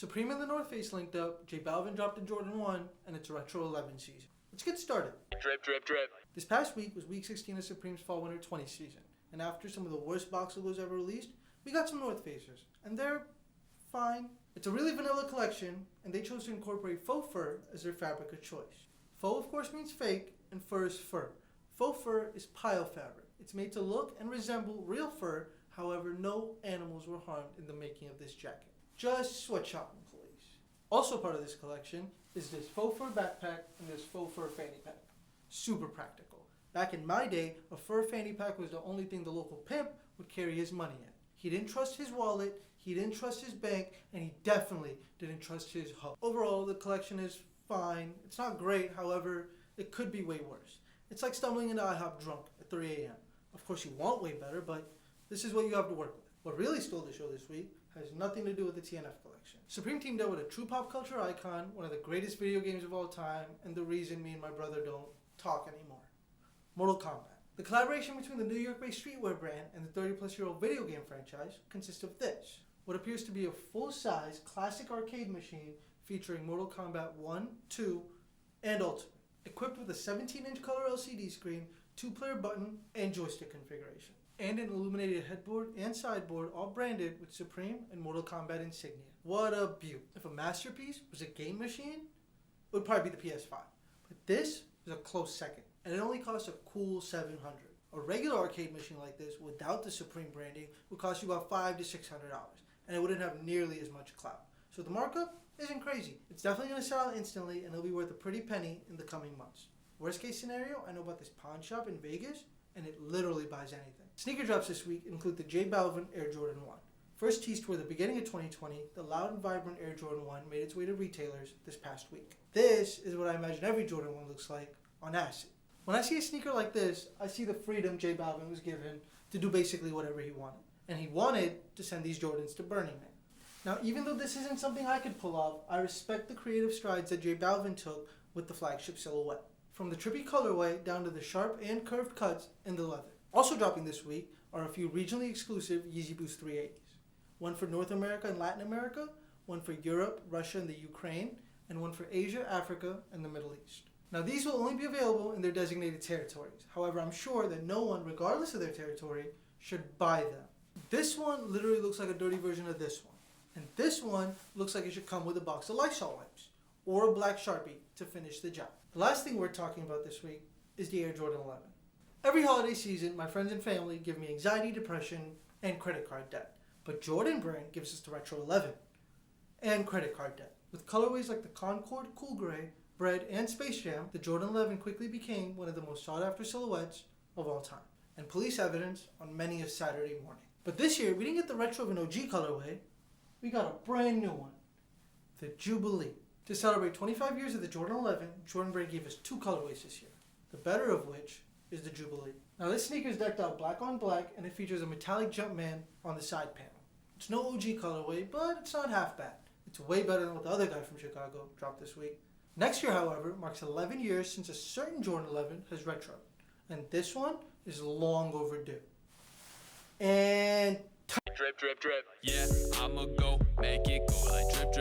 Supreme and the North Face linked up, J Balvin dropped the Jordan 1, and it's Retro 11 season. Let's get started. Drip, drip, drip. This past week was week 16 of Supreme's Fall/Winter 20 season, and after some of the worst box logos ever released, we got some North Facers, and they're fine. It's a really vanilla collection, and they chose to incorporate faux fur as their fabric of choice. Faux, of course, means fake, and fur is fur. Faux fur is pile fabric. It's made to look and resemble real fur, however, no animals were harmed in the making of this jacket. Just sweatshopping, please. Also part of this collection is this faux fur backpack and this faux fur fanny pack. Super practical. Back in my day, a fur fanny pack was the only thing the local pimp would carry his money in. He didn't trust his wallet, he didn't trust his bank, and he definitely didn't trust his hoe. Overall, the collection is fine. It's not great, however, it could be way worse. It's like stumbling into IHOP drunk at 3 a.m. Of course, you want way better, but this is what you have to work with. What really stole the show this week has nothing to do with the TNF collection. Supreme teamed up with a true pop culture icon, one of the greatest video games of all time, and the reason me and my brother don't talk anymore. Mortal Kombat. The collaboration between the New York-based streetwear brand and the 30-plus-year-old video game franchise consists of this, what appears to be a full-size classic arcade machine featuring Mortal Kombat 1, 2, and Ultimate, equipped with a 17-inch color LCD screen, 2-player button, and joystick configuration, and an illuminated headboard and sideboard, all branded with Supreme and Mortal Kombat insignia. What a beaut. If a masterpiece was a game machine, it would probably be the PS5. But this is a close second, and it only costs a cool $700. A regular arcade machine like this, without the Supreme branding, would cost you about $500 to $600, and it wouldn't have nearly as much clout. So the markup isn't crazy. It's definitely going to sell out instantly, and it'll be worth a pretty penny in the coming months. Worst case scenario, I know about this pawn shop in Vegas, and it literally buys anything. Sneaker drops this week include the J Balvin Air Jordan 1. First teased toward the beginning of 2020, the loud and vibrant Air Jordan 1 made its way to retailers this past week. This is what I imagine every Jordan 1 looks like on acid. When I see a sneaker like this, I see the freedom J Balvin was given to do basically whatever he wanted. And he wanted to send these Jordans to Burning Man. Now, even though this isn't something I could pull off, I respect the creative strides that J Balvin took with the flagship silhouette. From the trippy colorway down to the sharp and curved cuts in the leather. Also dropping this week are a few regionally exclusive Yeezy Boost 380s. One for North America and Latin America, one for Europe, Russia, and the Ukraine, and one for Asia, Africa, and the Middle East. Now these will only be available in their designated territories. However, I'm sure that no one, regardless of their territory, should buy them. This one literally looks like a dirty version of this one. And this one looks like it should come with a box of Lysol wipes or a black Sharpie to finish the job. The last thing we're talking about this week is the Air Jordan 11. Every holiday season, my friends and family give me anxiety, depression, and credit card debt. But Jordan brand gives us the Retro 11 and credit card debt. With colorways like the Concord, Cool Gray, Bread, and Space Jam, the Jordan 11 quickly became one of the most sought-after silhouettes of all time, and police evidence on many a Saturday morning. But this year, we didn't get the retro of an OG colorway, we got a brand new one, the Jubilee. To celebrate 25 years of the Jordan 11, Jordan brand gave us 2 colorways this year, the better of which is the Jubilee. Now this sneaker is decked out black on black, and it features a metallic Jumpman on the side panel. It's no OG colorway, but it's not half bad. It's way better than what the other guy from Chicago dropped this week. Next year, however, marks 11 years since a certain Jordan 11 has retro, and this one is long overdue. And Drip, drip, drip. Yeah, I'ma go make it go like drip, drip.